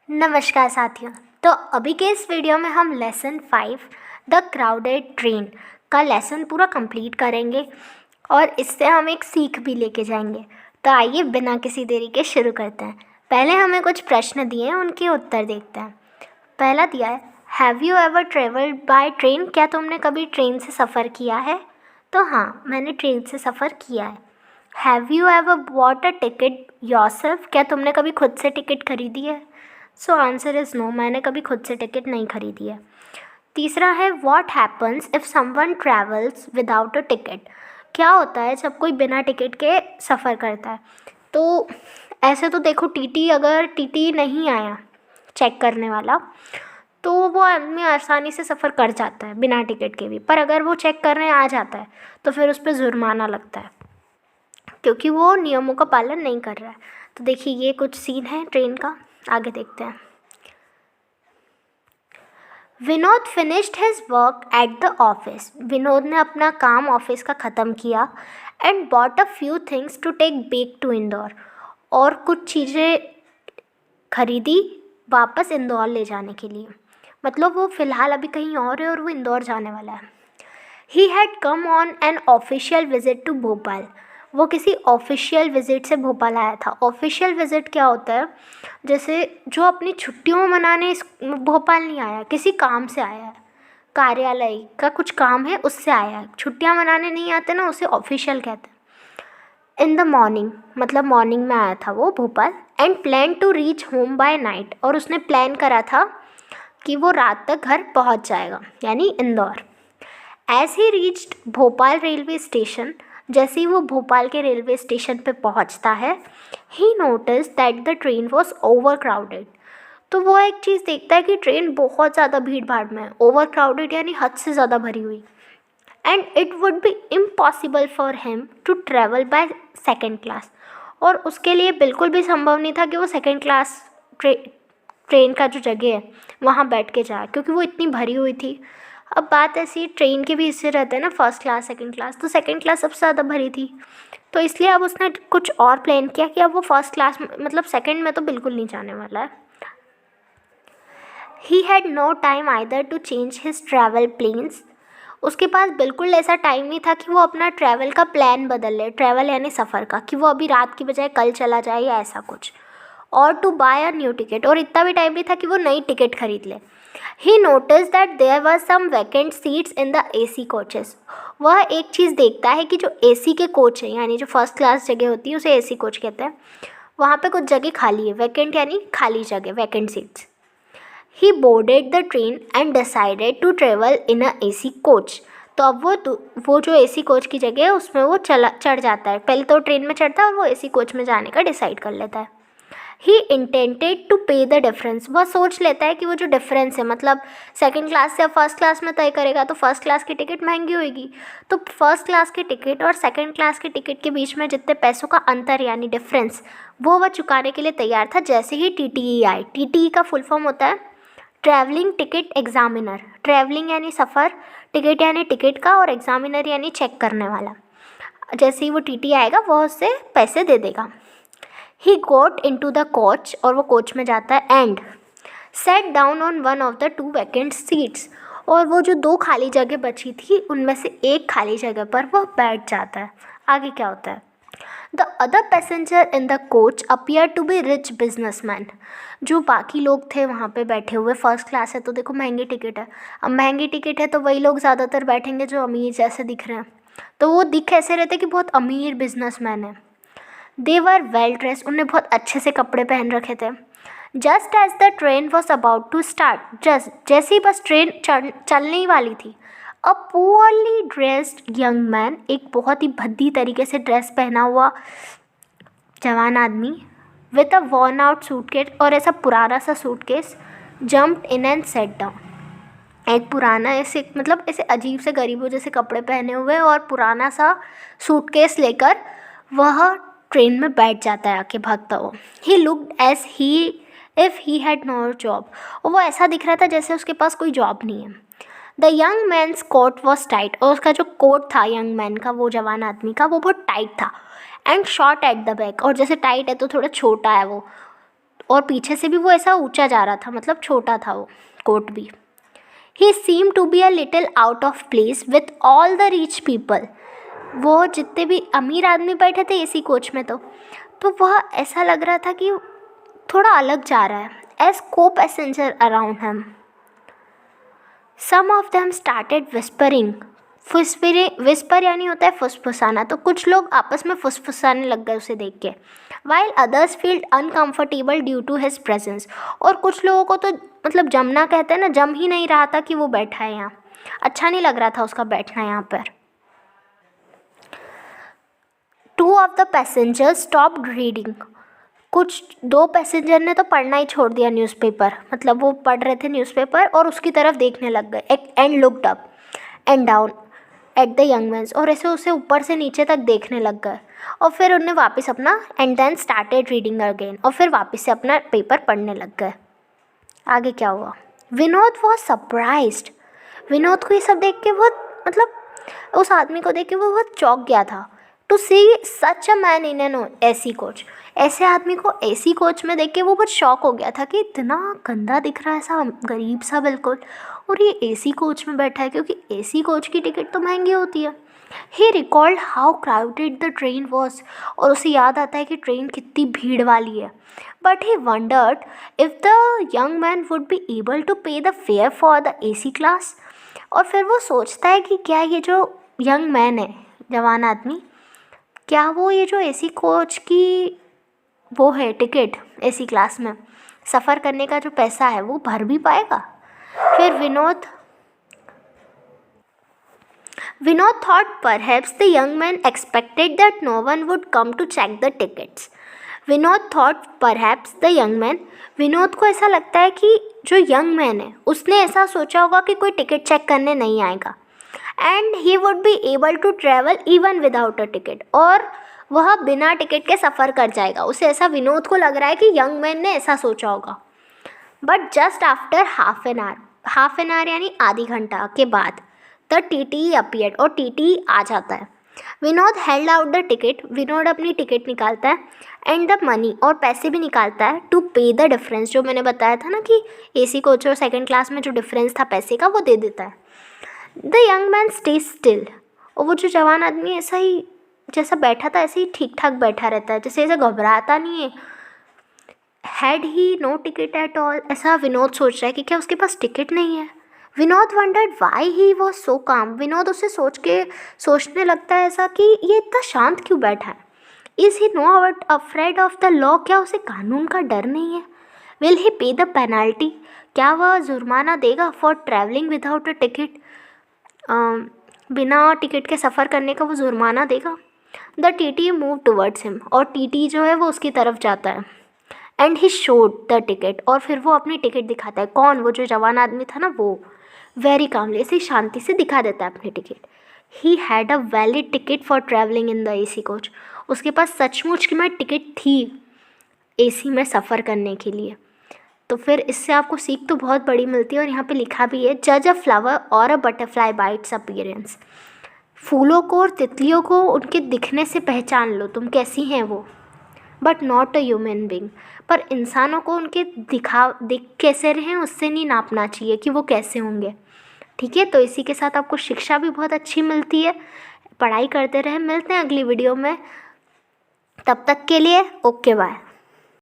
नमस्कार साथियों। तो अभी के इस वीडियो में हम लेसन 5 द क्राउडेड ट्रेन का लेसन पूरा कंप्लीट करेंगे और इससे हम एक सीख भी लेके जाएंगे। तो आइए बिना किसी देरी के शुरू करते हैं। पहले हमें कुछ प्रश्न दिए हैं, उनके उत्तर देखते हैं। पहला दिया है, have you ever travelled by train? क्या तुमने कभी ट्रेन से सफ़र किया है? तो हाँ, मैंने ट्रेन से सफ़र किया है। Have you ever bought a ticket yourself? क्या तुमने कभी खुद से टिकट खरीदी है? सो आंसर इज़ नो, मैंने कभी खुद से टिकट नहीं खरीदी है। तीसरा है, what happens if someone travels without a ticket? क्या होता है जब कोई बिना टिकट के सफ़र करता है? तो ऐसे तो देखो, अगर टीटी नहीं आया चेक करने वाला तो वो आदमी आसानी से सफ़र कर जाता है बिना टिकट के भी। पर अगर वो चेक करने आ जाता है तो फिर उस पर जुर्माना लगता है, क्योंकि वो नियमों का पालन नहीं कर रहा है। तो देखिए, ये कुछ सीन है ट्रेन का, आगे देखते हैं। Vinod finished his work at the office. Vinod ने अपना काम ऑफिस का ख़त्म किया। And bought a few things to take back to Indore. और कुछ चीज़ें खरीदी वापस इंदौर ले जाने के लिए। मतलब वो फ़िलहाल अभी कहीं और है और वो इंदौर जाने वाला है। He had come on an official visit to Bhopal. वो किसी ऑफिशियल विज़िट से भोपाल आया था। ऑफिशियल विज़िट क्या होता है? जैसे जो अपनी छुट्टियों मनाने इस भोपाल नहीं आया, किसी काम से आया है, कार्यालय का कुछ काम है उससे आया है। छुट्टियां मनाने नहीं आते ना, उसे ऑफिशियल कहते हैं। इन द मॉर्निंग, मतलब मॉर्निंग में आया था वो Bhopal. And plan to reach home by night. और उसने प्लान करा था कि वो रात तक घर पहुंच जाएगा, यानी Indore. As he reached Bhopal railway station, जैसे ही वो भोपाल के रेलवे स्टेशन पे पहुंचता है, he notice that the train was over crowded. तो वो एक चीज़ देखता है कि ट्रेन बहुत ज़्यादा भीड़ भाड़ में है। ओवर क्राउडेड यानी हद से ज़्यादा भरी हुई। And it would be impossible for him to travel by second class. और उसके लिए बिल्कुल भी संभव नहीं था कि वो सेकेंड क्लास ट्रेन का जो जगह है वहाँ बैठ के जाए, क्योंकि वो इतनी भरी हुई थी। अब बात ऐसी, ट्रेन के भी हिस्से रहते हैं ना, फर्स्ट क्लास सेकंड क्लास, तो सेकंड क्लास सबसे ज़्यादा भरी थी। तो इसलिए अब उसने कुछ और प्लान किया कि अब वो फर्स्ट क्लास मतलब सेकंड में तो बिल्कुल नहीं जाने वाला है। He had no time either to change his travel plans. उसके पास बिल्कुल ऐसा टाइम नहीं था कि वो अपना ट्रैवल का प्लान बदल ले, ट्रैवल यानी सफ़र का, कि वो अभी रात की बजाय कल चला जाए या ऐसा कुछ। और to buy a new ticket, और इतना भी टाइम नहीं था कि वो नई टिकट खरीद ले। He notice that there were some vacant seats in the AC coaches. वह एक चीज़ देखता है कि जो AC के कोच हैं, यानी जो फर्स्ट क्लास जगह होती है उसे AC कोच कहते हैं, वहाँ पे कुछ जगह खाली है। वैकेंट यानी खाली जगह, vacant seats. He boarded the train and decided to travel in a AC coach. तो अब वो जो AC कोच की जगह है उसमें वो चढ़ जाता है। पहले तो ट्रेन में चढ़ता है और वो AC कोच में जाने का डिसाइड कर लेता है। ही intended to pay the difference. वह सोच लेता है कि वो जो डिफरेंस है, मतलब सेकंड क्लास से अब फर्स्ट क्लास में तय करेगा तो फर्स्ट क्लास की टिकट महंगी होगी। तो फर्स्ट क्लास की टिकट और सेकंड क्लास की टिकट के बीच में जितने पैसों का अंतर यानी डिफरेंस, वो वह चुकाने के लिए तैयार था जैसे ही TTE आए। TTE का फुल फॉर्म होता है ट्रैवलिंग टिकट एग्जामिनर। ट्रैवलिंग यानी सफ़र, टिकट यानी टिकट का, और एग्जामिनर यानी चेक करने वाला। जैसे ही वो TTE आएगा वह उससे पैसे दे देगा। ही गोट इन टू द कोच, और वो कोच में जाता है। And set down on one of the 2 vacant seats. और वो जो 2 खाली जगह बची थी उनमें से एक खाली जगह पर वह बैठ जाता है। आगे क्या होता है? The other passenger in the coach appear to be rich businessman. जो बाकी लोग थे वहाँ पे बैठे हुए, फर्स्ट क्लास है तो देखो महंगी टिकट है। अब महंगी टिकट है तो वही लोग ज़्यादातर बैठेंगे जो अमीर जैसे दिख रहे हैं। तो वो दिख ऐसे रहते कि बहुत अमीर बिजनेसमैन है। दे वर वेल ड्रेस, उन्हें बहुत अच्छे से कपड़े पहन रखे थे। Just as the train was about to start, जैसे ही बस ट्रेन चलने ही वाली थी, a poorly dressed young man, एक बहुत ही भद्दी तरीके से ड्रेस पहना हुआ जवान आदमी, with a worn out suitcase, और ऐसा पुराना सा suitcase, jumped in and set down. एक पुराना ऐसे, मतलब ऐसे अजीब से गरीबों जैसे कपड़े पहने हुए और पुराना सा सूटकेस लेकर वह ट्रेन में बैठ जाता है आके भागता हुआ। He looked as if he had no job, और वो ऐसा दिख रहा था जैसे उसके पास कोई जॉब नहीं है। The young man's coat was tight, और उसका जो कोट था यंग मैन का, वो जवान आदमी का, वो बहुत टाइट था। And short at the back, और जैसे टाइट है तो थोड़ा छोटा है वो, और पीछे से भी वो ऐसा ऊंचा जा रहा था, मतलब छोटा था वो कोट भी। He seem to be a little out of place with all the rich people. वो जितने भी अमीर आदमी बैठे थे एसी कोच में, तो वह ऐसा लग रहा था कि थोड़ा अलग जा रहा है। As co passenger around him, some of them started whispering. Whisper यानी होता है फुसफुसाना, तो कुछ लोग आपस में फुसफुसाने लग गए उसे देख के। While others felt uncomfortable due to his presence. और कुछ लोगों को तो मतलब जमना कहते हैं ना, जम ही नहीं रहा था कि वो बैठा है यहाँ, अच्छा नहीं लग रहा था उसका बैठना यहाँ पर। Two of the passengers stopped reading. दो पैसेंजर ने तो पढ़ना ही छोड़ दिया न्यूज़पेपर, मतलब वो पढ़ रहे थे न्यूज़पेपर और उसकी तरफ देखने लग गए। And looked up and down at the young man, और ऐसे उसे ऊपर से नीचे तक देखने लग गए। और फिर उन्हें वापस अपना and then started reading again, और फिर वापस से अपना पेपर पढ़ने लग गए। आगे क्या हुआ? Vinod was surprised. विनोद को ये सब देख के बहुत, मतलब उस आदमी को देख के वो बहुत चौंक गया था। To see such a man in an AC coach, ऐसे आदमी को एसी कोच में देख के वो बहुत शॉक हो गया था कि इतना गंदा दिख रहा है, ऐसा गरीब सा बिल्कुल, और ये एसी कोच में बैठा है, क्योंकि एसी कोच की टिकट तो महंगी होती है। ही recalled how crowded the train was, और उसे याद आता है कि ट्रेन कितनी भीड़ वाली है। But he wondered if the young man would be able to pay the fare for the AC class. और फिर वो सोचता है कि क्या ये जो यंग मैन है, जवान आदमी, क्या वो ये जो एसी कोच की वो है टिकट, एसी क्लास में सफ़र करने का जो पैसा है वो भर भी पाएगा। फिर Vinod thought perhaps the young man expected that no one would come to check the tickets. Vinod thought perhaps the young man, Vinod को ऐसा लगता है कि जो यंग मैन है उसने ऐसा सोचा होगा कि कोई टिकट चेक करने नहीं आएगा। And he would be able to travel even without a ticket, और वह बिना टिकट के सफ़र कर जाएगा। उसे ऐसा विनोद को लग रहा है कि यंग मैन ने ऐसा सोचा होगा। But just after half an hour यानी आधी घंटा के बाद द टीटी अपीयर्ड, और टीटी आ जाता है। Vinod held out the ticket, Vinod अपनी टिकट निकालता है, एंड द मनी, और पैसे भी निकालता है, टू पे द डिफरेंस, जो मैंने बताया था ना कि एसी कोच और सेकंड क्लास में जो डिफरेंस था पैसे का वो दे देता है। The young man stay still, और वो जो जवान आदमी ऐसा ही जैसा बैठा था ऐसे ही ठीक ठाक बैठा रहता है, जैसे ऐसे घबराता नहीं है। Had he no ticket at all, ऐसा विनोद सोच रहा है कि क्या उसके पास टिकट नहीं है। Vinod wandered why he was so काम, विनोद उसे सोचने लगता है ऐसा कि ये इतना शांत क्यों बैठा है। Is he no afraid of the law, क्या उसे कानून का डर नहीं है। विल ही पे द पेनल्टी, क्या वह जुर्माना देगा for travelling without a ticket, बिना टिकट के सफ़र करने का वो जुर्माना देगा। The TT move towards him, और टीटी जो है वो उसकी तरफ जाता है। And he showed the ticket, और फिर वो अपनी टिकट दिखाता है। कौन? वो जो जवान आदमी था ना, वो वेरी कामली ऐसे शांति से दिखा देता है अपनी ticket. He had a valid ticket for travelling in the AC coach, उसके पास सचमुच की में टिकट थी एसी में सफ़र करने के लिए। तो फिर इससे आपको सीख तो बहुत बड़ी मिलती है, और यहाँ पे लिखा भी है, जज अ फ्लावर और a butterfly bye it's appearance. फूलों को और तितलियों को उनके दिखने से पहचान लो तुम कैसी हैं वो, but not a human being, पर इंसानों को उनके दिख कैसे रहे हैं उससे नहीं नापना चाहिए कि वो कैसे होंगे। ठीक है, तो इसी के साथ आपको शिक्षा भी बहुत अच्छी मिलती है। पढ़ाई करते रहें, मिलते हैं अगली वीडियो में, तब तक के लिए ओके बाय।